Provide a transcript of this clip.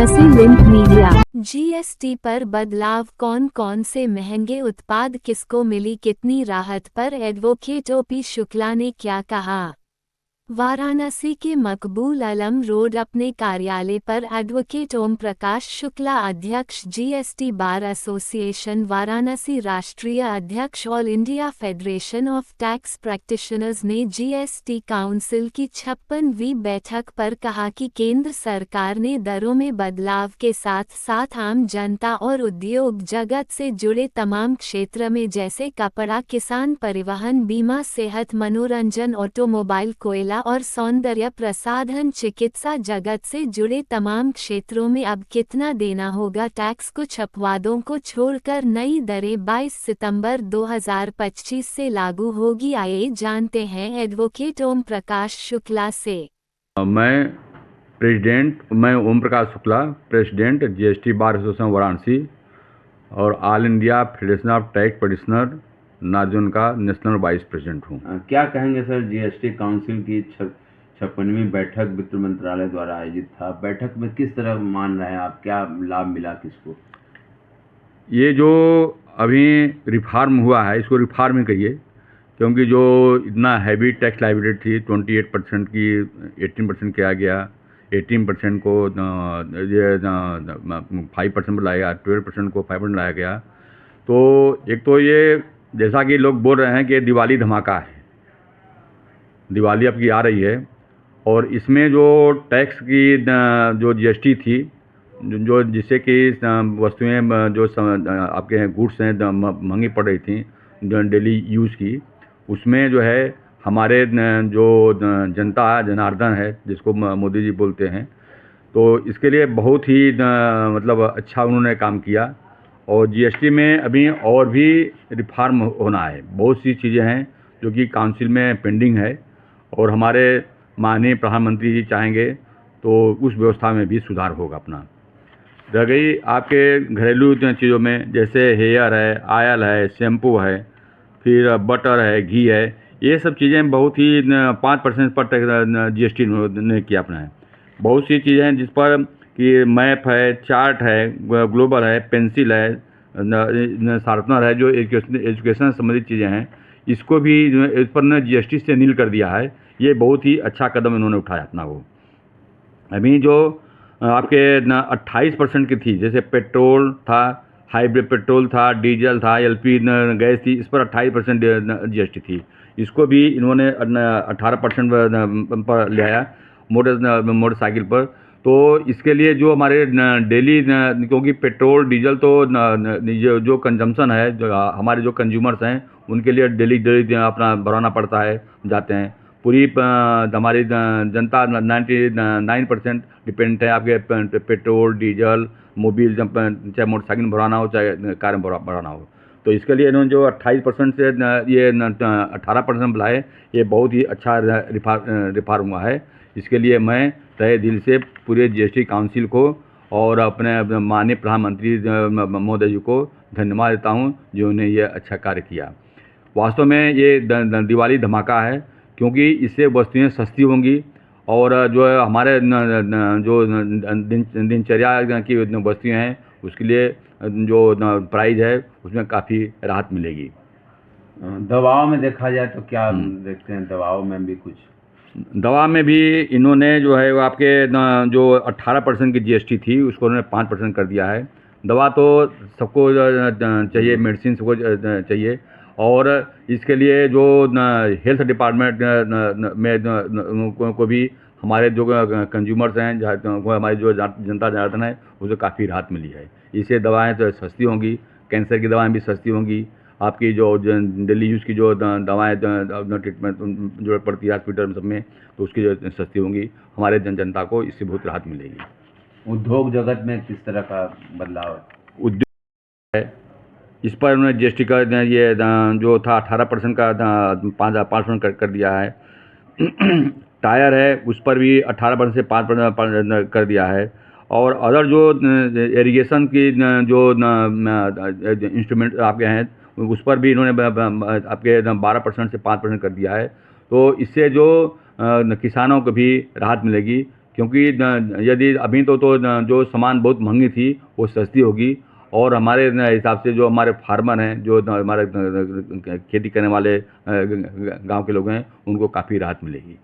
Varanasi link media. GST पर बदलाव, कौन कौन से महंगे उत्पाद किसको मिली कितनी राहत पर एडवोकेट ओपी शुक्ला ने क्या कहा। वाराणसी के मकबूल आलम रोड अपने कार्यालय पर एडवोकेट ओम प्रकाश शुक्ला, अध्यक्ष जीएसटी बार एसोसिएशन वाराणसी, राष्ट्रीय अध्यक्ष all India federation of tax practitioners ने जीएसटी काउंसिल की 56वीं बैठक पर कहा कि केंद्र सरकार ने दरों में बदलाव के साथ साथ आम जनता और उद्योग जगत से जुड़े तमाम क्षेत्र में जैसे कपड़ा, किसान, परिवहन, बीमा, सेहत, मनोरंजन, ऑटोमोबाइल, कोयला और सौंदर्य प्रसाधन, चिकित्सा जगत से जुड़े तमाम क्षेत्रों में अब कितना देना होगा। टैक्स कुछ अपवादों को छोड़कर नई दरें 22 सितंबर 2025 से लागू होगी। आइए जानते हैं एडवोकेट ओम प्रकाश शुक्ला से। मैं Om Prakash Shukla, president GST bar association Varanasi और all India federation of tax practitioner नार्जन का नेशनल वाइस प्रेसिडेंट हूँ। क्या कहेंगे सर, जीएसटी काउंसिल की 56वीं बैठक वित्त मंत्रालय द्वारा आयोजित था। बैठक में किस तरह मान रहे हैं आप, क्या लाभ मिला किसको? ये जो अभी रिफॉर्म हुआ है इसको रिफॉर्म ही कहिए, क्योंकि जो इतना हैवी टैक्स लायबिलिटी थी 28% की 18% किया गया, 18% को ये 5% पर लाया गया, 12% को 5% लाया गया। तो एक तो ये जैसा कि लोग बोल रहे हैं कि दिवाली धमाका है, दिवाली अब की आ रही है और इसमें जो टैक्स की जो जीएसटी थी, जो जिससे कि वस्तुएं जो आपके गुड्स हैं महंगी पड़ रही थी डेली यूज़ की, उसमें जो है हमारे जो जनता जनार्दन है जिसको मोदी जी बोलते हैं, तो इसके लिए बहुत ही मतलब अच्छा उन्होंने काम किया। और जीएसटी में अभी और भी रिफॉर्म होना है, बहुत सी चीज़ें हैं जो कि काउंसिल में पेंडिंग है और हमारे माननीय प्रधानमंत्री जी चाहेंगे तो उस व्यवस्था में भी सुधार होगा। अपना रह गई आपके घरेलू चीज़ों में, जैसे हेयर है, ऑयल है, शैम्पू है, फिर बटर है, घी है, ये सब चीज़ें बहुत ही 5% पर जीएसटी ने किया अपना है। बहुत सी चीज़ें हैं जिस पर कि मैप है, चार्ट है, ग्लोबल है, पेंसिल है, शार्पनर है, जो एजुकेशन संबंधित चीज़ें हैं, इसको भी इस पर ने जीएसटी से नील कर दिया है। ये बहुत ही अच्छा कदम इन्होंने उठाया अपना। वो अभी जो आपके 28% की थी, जैसे पेट्रोल था, हाइब्रिड पेट्रोल था, डीजल था, एलपी गैस थी, इस पर 28% जीएसटी थी, इसको भी इन्होंने 18% पर ले आया मोटरसाइकिल पर। तो इसके लिए जो हमारे डेली, क्योंकि पेट्रोल डीजल तो जो कंजम्पशन है, जो हमारे जो कंज्यूमर्स हैं उनके लिए डेली अपना भराना पड़ता है, जाते हैं। पूरी हमारी जनता 99% डिपेंड है आपके पेट्रोल डीजल मोबिल, चाहे मोटरसाइकिल में भराना हो चाहे कार में भराना हो। तो इसके लिए इन्होंने जो 28% से ये 18% बुलाए, ये बहुत ही अच्छा रिफॉर्म हुआ है। इसके लिए मैं तहे दिल से पूरे जीएसटी काउंसिल को और अपने माननीय प्रधानमंत्री मोदी जी को धन्यवाद देता हूँ जो उन्हें ये अच्छा कार्य किया। वास्तव में ये दिवाली धमाका है, क्योंकि इससे वस्तुएं सस्ती होंगी और जो हमारे जो दिनचर्या की वस्तुएं हैं उसके लिए जो प्राइस है उसमें काफ़ी राहत मिलेगी। दवाओं में देखा जाए तो क्या देखते हैं, दवाओं में भी कुछ? दवा में भी इन्होंने जो है वो आपके जो 18% की जीएसटी थी उसको उन्होंने 5% कर दिया है। दवा तो सबको चाहिए, मेडिसिन सबको चाहिए, और इसके लिए जो हेल्थ डिपार्टमेंट में को भी हमारे जो कंज्यूमर्स हैं, हमारी जो जनता जनार्दन है, उसे काफ़ी राहत मिली है। इससे दवाएं तो सस्ती होंगी, कैंसर की दवाएं भी सस्ती होंगी, आपकी जो डेली यूज़ की जो दवाएँ ट्रीटमेंट जरूरत पड़ती है हॉस्पिटल सब में, तो उसकी जो सस्ती होंगी, हमारे जनता को इससे बहुत राहत मिलेगी। उद्योग जगत में किस तरह का बदलाव है? उद्योग है, इस पर उन्होंने जीएसटी का ये जो था 18% का 5% कर दिया है। टायर है उस पर भी 18% से 5% कर दिया है। और अदर जो इरिगेशन की जो इंस्ट्रूमेंट आपके हैं उस पर भी इन्होंने आपके 12% से 5% कर दिया है। तो इससे जो किसानों को भी राहत मिलेगी, क्योंकि यदि अभी तो जो सामान बहुत महंगी थी वो सस्ती होगी, और हमारे हिसाब से जो हमारे फार्मर हैं, जो हमारे खेती करने वाले गांव के लोग हैं, उनको काफ़ी राहत मिलेगी।